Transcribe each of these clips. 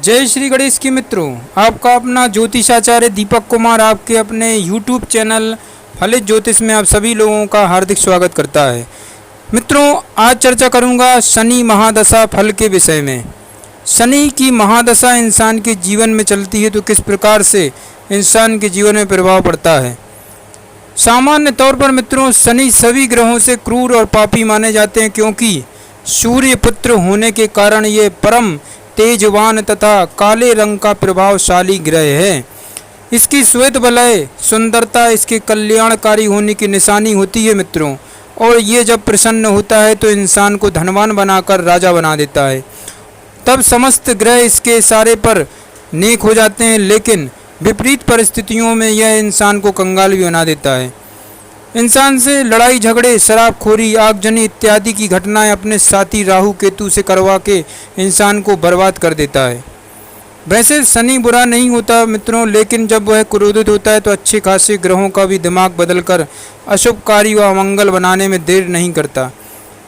जय श्री गणेश की मित्रों, आपका अपना ज्योतिषाचार्य दीपक कुमार आपके अपने YouTube चैनल फलित ज्योतिष में आप सभी लोगों का हार्दिक स्वागत करता है। मित्रों, आज चर्चा करूंगा शनि महादशा फल के विषय में। शनि की महादशा इंसान के जीवन में चलती है तो किस प्रकार से इंसान के जीवन में प्रभाव पड़ता है। सामान्य तौर पर मित्रों, शनि सभी ग्रहों से क्रूर और पापी माने जाते हैं, क्योंकि सूर्य पुत्र होने के कारण ये परम तेजवान तथा काले रंग का प्रभावशाली ग्रह है। इसकी श्वेत वलय सुंदरता इसके कल्याणकारी होने की निशानी होती है मित्रों, और ये जब प्रसन्न होता है तो इंसान को धनवान बनाकर राजा बना देता है। तब समस्त ग्रह इसके इशारे पर नेक हो जाते हैं, लेकिन विपरीत परिस्थितियों में यह इंसान को कंगाल भी बना देता है। इंसान से लड़ाई झगड़े, शराबखोरी, आगजनी इत्यादि की घटनाएं अपने साथी राहु केतु से करवा के इंसान को बर्बाद कर देता है। वैसे शनि बुरा नहीं होता मित्रों, लेकिन जब वह क्रोधित होता है तो अच्छे खासे ग्रहों का भी दिमाग बदलकर अशुभ कार्य व अमंगल बनाने में देर नहीं करता।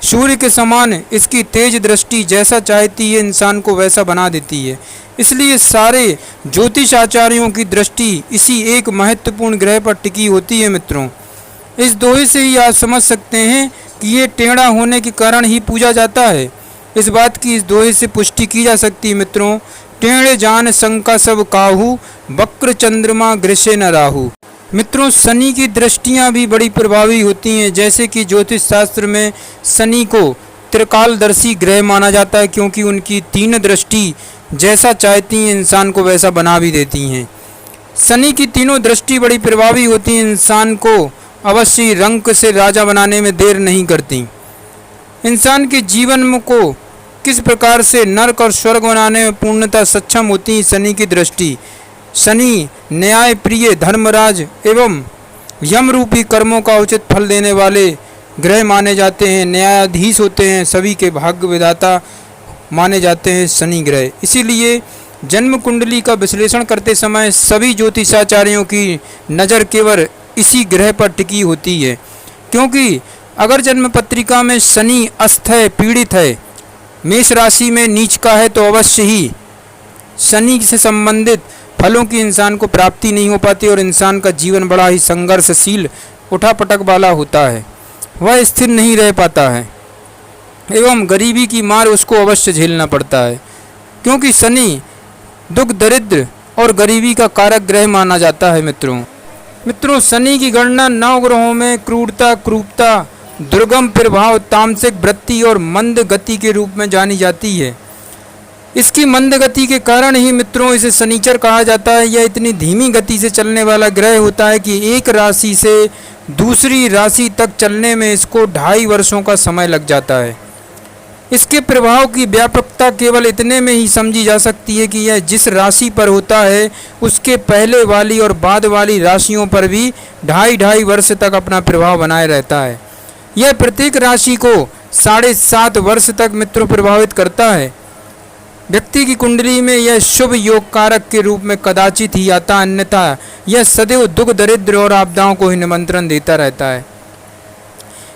सूर्य के समान इसकी तेज दृष्टि जैसा चाहती है इंसान को वैसा बना देती है। इसलिए सारे ज्योतिष आचार्यों की दृष्टि इसी एक महत्वपूर्ण ग्रह पर टिकी होती है मित्रों। इस दोहे से ही आप समझ सकते हैं कि ये टेढ़ा होने के कारण ही पूजा जाता है। इस बात की इस दोहे से पुष्टि की जा सकती है मित्रों। टेढ़े जान शंका सब काहू, वक्र चंद्रमा ग्रसे न राहु। मित्रों, शनि की दृष्टियां भी बड़ी प्रभावी होती हैं। जैसे कि ज्योतिष शास्त्र में शनि को त्रिकालदर्शी ग्रह माना जाता है, क्योंकि उनकी तीन दृष्टि जैसा चाहती हैं इंसान को वैसा बना भी देती हैं। शनि की तीनों दृष्टि बड़ी प्रभावी होती हैं, इंसान को अवश्य रंक से राजा बनाने में देर नहीं करती। इंसान के जीवन को किस प्रकार से नरक और स्वर्ग बनाने में पूर्णतः सक्षम होती है शनि की दृष्टि। शनि न्याय प्रिय, धर्मराज एवं यम रूपी कर्मों का उचित फल देने वाले ग्रह माने जाते हैं। न्यायाधीश होते हैं, सभी के भाग्य विधाता माने जाते हैं शनि ग्रह। इसीलिए जन्म कुंडली का विश्लेषण करते समय सभी ज्योतिषाचार्यों की नज़र केवल इसी ग्रह पर टिकी होती है, क्योंकि अगर जन्म पत्रिका में शनि अस्त है, पीड़ित है, मेष राशि में नीच का है, तो अवश्य ही शनि से संबंधित फलों की इंसान को प्राप्ति नहीं हो पाती और इंसान का जीवन बड़ा ही संघर्षशील, उठापटक वाला होता है। वह स्थिर नहीं रह पाता है एवं गरीबी की मार उसको अवश्य झेलना पड़ता है, क्योंकि शनि दुख, दरिद्र और गरीबी का कारक ग्रह माना जाता है मित्रों, शनि की गणना 9 ग्रहों में क्रूरता, क्रूपता, दुर्गम प्रभाव, तामसिक वृत्ति और मंद गति के रूप में जानी जाती है। इसकी मंद गति के कारण ही मित्रों इसे शनिचर कहा जाता है। यह इतनी धीमी गति से चलने वाला ग्रह होता है कि एक राशि से दूसरी राशि तक चलने में इसको 2.5 वर्षों का समय लग जाता है। इसके प्रभाव की व्यापकता केवल इतने में ही समझी जा सकती है कि यह जिस राशि पर होता है उसके पहले वाली और बाद वाली राशियों पर भी 2.5 वर्ष तक अपना प्रभाव बनाए रहता है। यह प्रत्येक राशि को 7.5 वर्ष तक मित्रों प्रभावित करता है। व्यक्ति की कुंडली में यह शुभ योग कारक के रूप में कदाचित ही आता, अन्यथा यह सदैव दुख, दरिद्र और आपदाओं को ही निमंत्रण देता रहता है।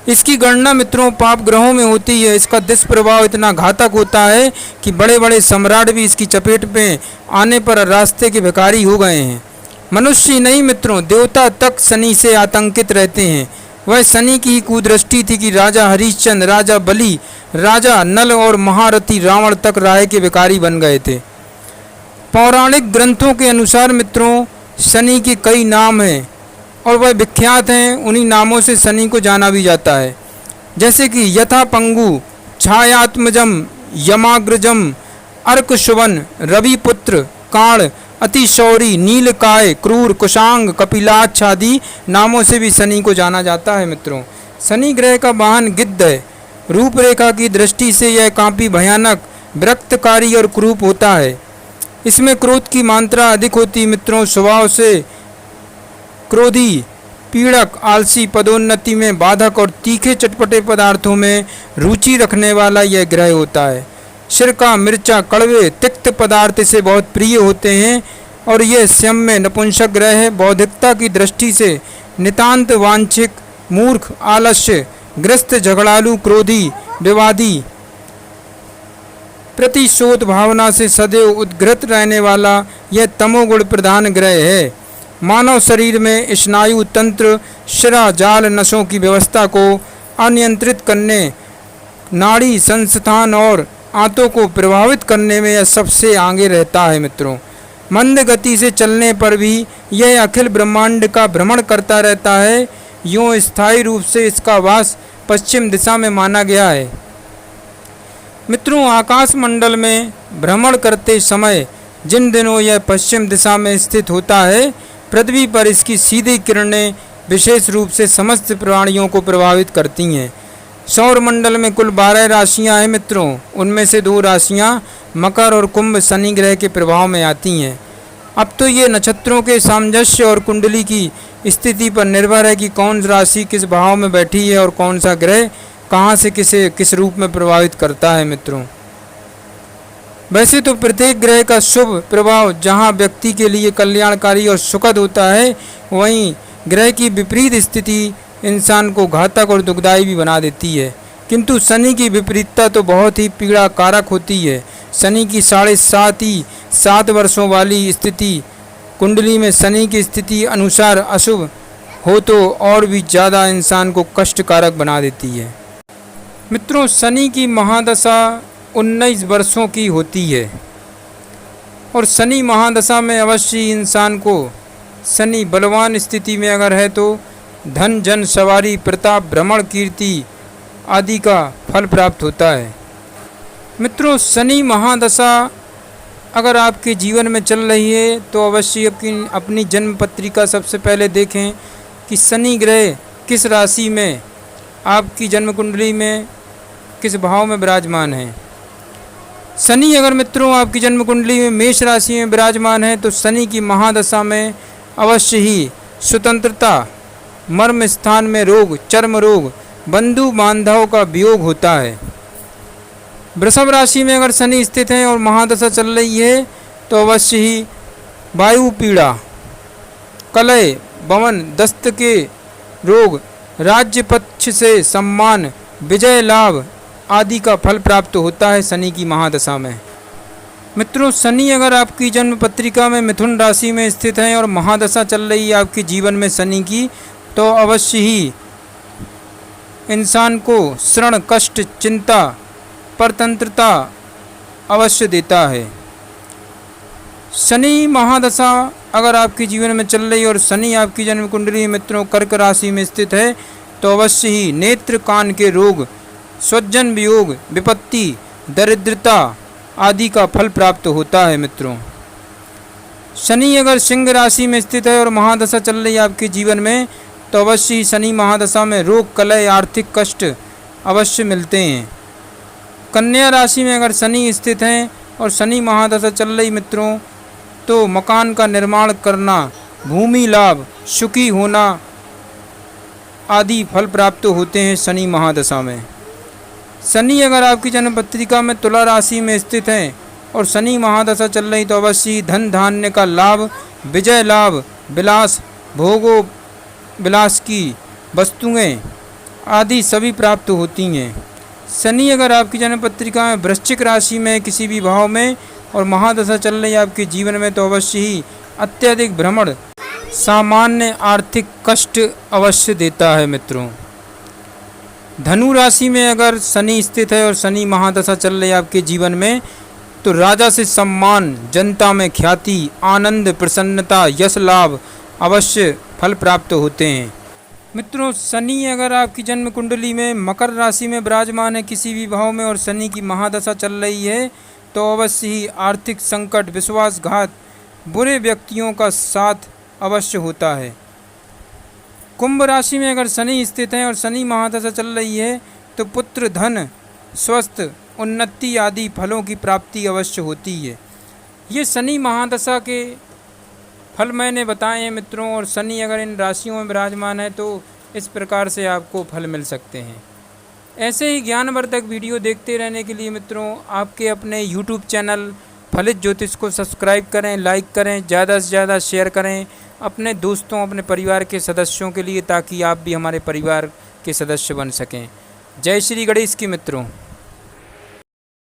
इसकी गणना मित्रों पाप ग्रहों में होती है। इसका दुष्प्रभाव इतना घातक होता है कि बड़े बड़े सम्राट भी इसकी चपेट में आने पर रास्ते के भिखारी हो गए हैं। मनुष्य नहीं मित्रों, देवता तक शनि से आतंकित रहते हैं। वह शनि की ही कुदृष्टि थी कि राजा हरिश्चंद्र, राजा बलि, राजा नल और महारथी रावण तक राय के भिखारी बन गए थे। पौराणिक ग्रंथों के अनुसार मित्रों शनि के कई नाम हैं और वह विख्यात हैं। उन्हीं नामों से शनि को जाना भी जाता है, जैसे कि यथा पंगु, छायात्मजम, यमाग्रजम, अर्कशुवन, रविपुत्र, काण, अतिशौरी, नीलकाय, क्रूर, कुशांग, कपिलाक्ष आदि नामों से भी शनि को जाना जाता है मित्रों। शनि ग्रह का वाहन गिद्ध है। रूपरेखा की दृष्टि से यह काफी भयानक, विरक्तकारी और क्रूप होता है। इसमें क्रोध की मात्रा अधिक होती मित्रों। स्वभाव से क्रोधी, पीड़क, आलसी, पदोन्नति में बाधक और तीखे चटपटे पदार्थों में रुचि रखने वाला यह ग्रह होता है। सिरका, मिर्चा, कड़वे, तिक्त पदार्थ से बहुत प्रिय होते हैं और यह स्वयं में नपुंसक ग्रह है। बौद्धिकता की दृष्टि से नितांत वांछिक, मूर्ख, आलस्य ग्रस्त, झगड़ालू, क्रोधी, विवादी, प्रतिशोध भावना से सदैव उद्ग्रत रहने वाला यह तमोगुण प्रधान ग्रह है। मानव शरीर में स्नायु तंत्र, शिरा जाल, नसों की व्यवस्था को अनियंत्रित करने, नाड़ी संस्थान और आंतों को प्रभावित करने में यह सबसे आगे रहता है। मित्रों, मंद गति से चलने पर भी यह अखिल ब्रह्मांड का भ्रमण करता रहता है। यूँ स्थायी रूप से इसका वास पश्चिम दिशा में माना गया है। मित्रों, आकाश मंडल में भ्रमण करते समय जिन दिनों यह पश्चिम दिशा में स्थित होता है, पृथ्वी पर इसकी सीधी किरणें विशेष रूप से समस्त प्राणियों को प्रभावित करती हैं। सौर मंडल में कुल 12 राशियां हैं मित्रों। उनमें से 2 राशियां मकर और कुंभ शनि ग्रह के प्रभाव में आती हैं। अब तो ये नक्षत्रों के सामंजस्य और कुंडली की स्थिति पर निर्भर है कि कौन राशि किस भाव में बैठी है और कौन सा ग्रह कहाँ से किस रूप में प्रभावित करता है। मित्रों, वैसे तो प्रत्येक ग्रह का शुभ प्रभाव जहाँ व्यक्ति के लिए कल्याणकारी और सुखद होता है, वहीं ग्रह की विपरीत स्थिति इंसान को घातक और दुखदायी भी बना देती है। किंतु शनि की विपरीतता तो बहुत ही पीड़ा कारक होती है। शनि की 7.5 वर्षों वाली स्थिति कुंडली में शनि की स्थिति अनुसार अशुभ हो तो और भी ज़्यादा इंसान को कष्टकारक बना देती है। मित्रों, शनि की महादशा 19 वर्षों की होती है और शनि महादशा में अवश्य ही इंसान को, शनि बलवान स्थिति में अगर है तो धन, जन, सवारी, प्रताप, भ्रमण, कीर्ति आदि का फल प्राप्त होता है। मित्रों, शनि महादशा अगर आपके जीवन में चल रही है तो अवश्य अपनी जन्म पत्रिका सबसे पहले देखें कि शनि ग्रह किस राशि में, आपकी जन्म कुंडली में किस भाव में विराजमान है। शनि अगर मित्रों आपकी जन्म कुंडली में मेष राशि में विराजमान है तो शनि की महादशा में अवश्य ही स्वतंत्रता, मर्म स्थान में रोग, चर्म रोग, बंधु बांधव का वियोग होता है। वृषभ राशि में अगर शनि स्थित है और महादशा चल रही है तो अवश्य ही वायु पीड़ा, कलह, बवन, दस्त के रोग, राज्य पक्ष से सम्मान, विजय लाभ आदि का फल प्राप्त होता है शनि की महादशा में। मित्रों, शनि अगर आपकी जन्म पत्रिका में मिथुन राशि में स्थित है और महादशा चल रही है आपके जीवन में शनि की, तो अवश्य ही इंसान को श्रण, कष्ट, चिंता, परतंत्रता अवश्य देता है। शनि महादशा अगर आपके जीवन में चल रही और शनि आपकी जन्म कुंडली मित्रों कर्क राशि में स्थित है तो अवश्य ही नेत्र, कान के रोग, स्वजन वियोग, विपत्ति, दरिद्रता आदि का फल प्राप्त होता है। मित्रों, शनि अगर सिंह राशि में स्थित है और महादशा चल रही है आपके जीवन में तो अवश्य ही शनि महादशा में रोग, कलह, आर्थिक कष्ट अवश्य मिलते हैं। कन्या राशि में अगर शनि स्थित हैं और शनि महादशा चल रही मित्रों तो मकान का निर्माण करना, भूमि लाभ, सुखी होना आदि फल प्राप्त होते हैं शनि महादशा में। शनि अगर आपकी जन्म पत्रिका में तुला राशि में स्थित हैं और शनि महादशा चल रही तो अवश्य धन धान्य का लाभ, विजय लाभ, विलास, भोगो विलास की वस्तुएं आदि सभी प्राप्त होती हैं। शनि अगर आपकी जन्म पत्रिका में वृश्चिक राशि में किसी भी भाव में और महादशा चल रही है आपके जीवन में तो अवश्य ही अत्यधिक भ्रमण, सामान्य आर्थिक कष्ट अवश्य देता है। मित्रों, धनु राशि में अगर शनि स्थित है और शनि महादशा चल रही है आपके जीवन में तो राजा से सम्मान, जनता में ख्याति, आनंद, प्रसन्नता, यश लाभ अवश्य फल प्राप्त होते हैं। मित्रों, शनि अगर आपकी जन्म कुंडली में मकर राशि में विराजमान है किसी भी भाव में और शनि की महादशा चल रही है तो अवश्य ही आर्थिक संकट, विश्वासघात, बुरे व्यक्तियों का साथ अवश्य होता है। कुंभ राशि में अगर शनि स्थित है और शनि महादशा चल रही है तो पुत्र, धन, स्वस्थ, उन्नति आदि फलों की प्राप्ति अवश्य होती है। ये शनि महादशा के फल मैंने बताए हैं मित्रों, और शनि अगर इन राशियों में विराजमान है तो इस प्रकार से आपको फल मिल सकते हैं। ऐसे ही ज्ञानवर्धक वीडियो देखते रहने के लिए मित्रों आपके अपने YouTube चैनल फलित ज्योतिष को सब्सक्राइब करें, लाइक करें, ज़्यादा से ज़्यादा शेयर करें अपने दोस्तों, अपने परिवार के सदस्यों के लिए, ताकि आप भी हमारे परिवार के सदस्य बन सकें। जय श्री गणेश की मित्रों।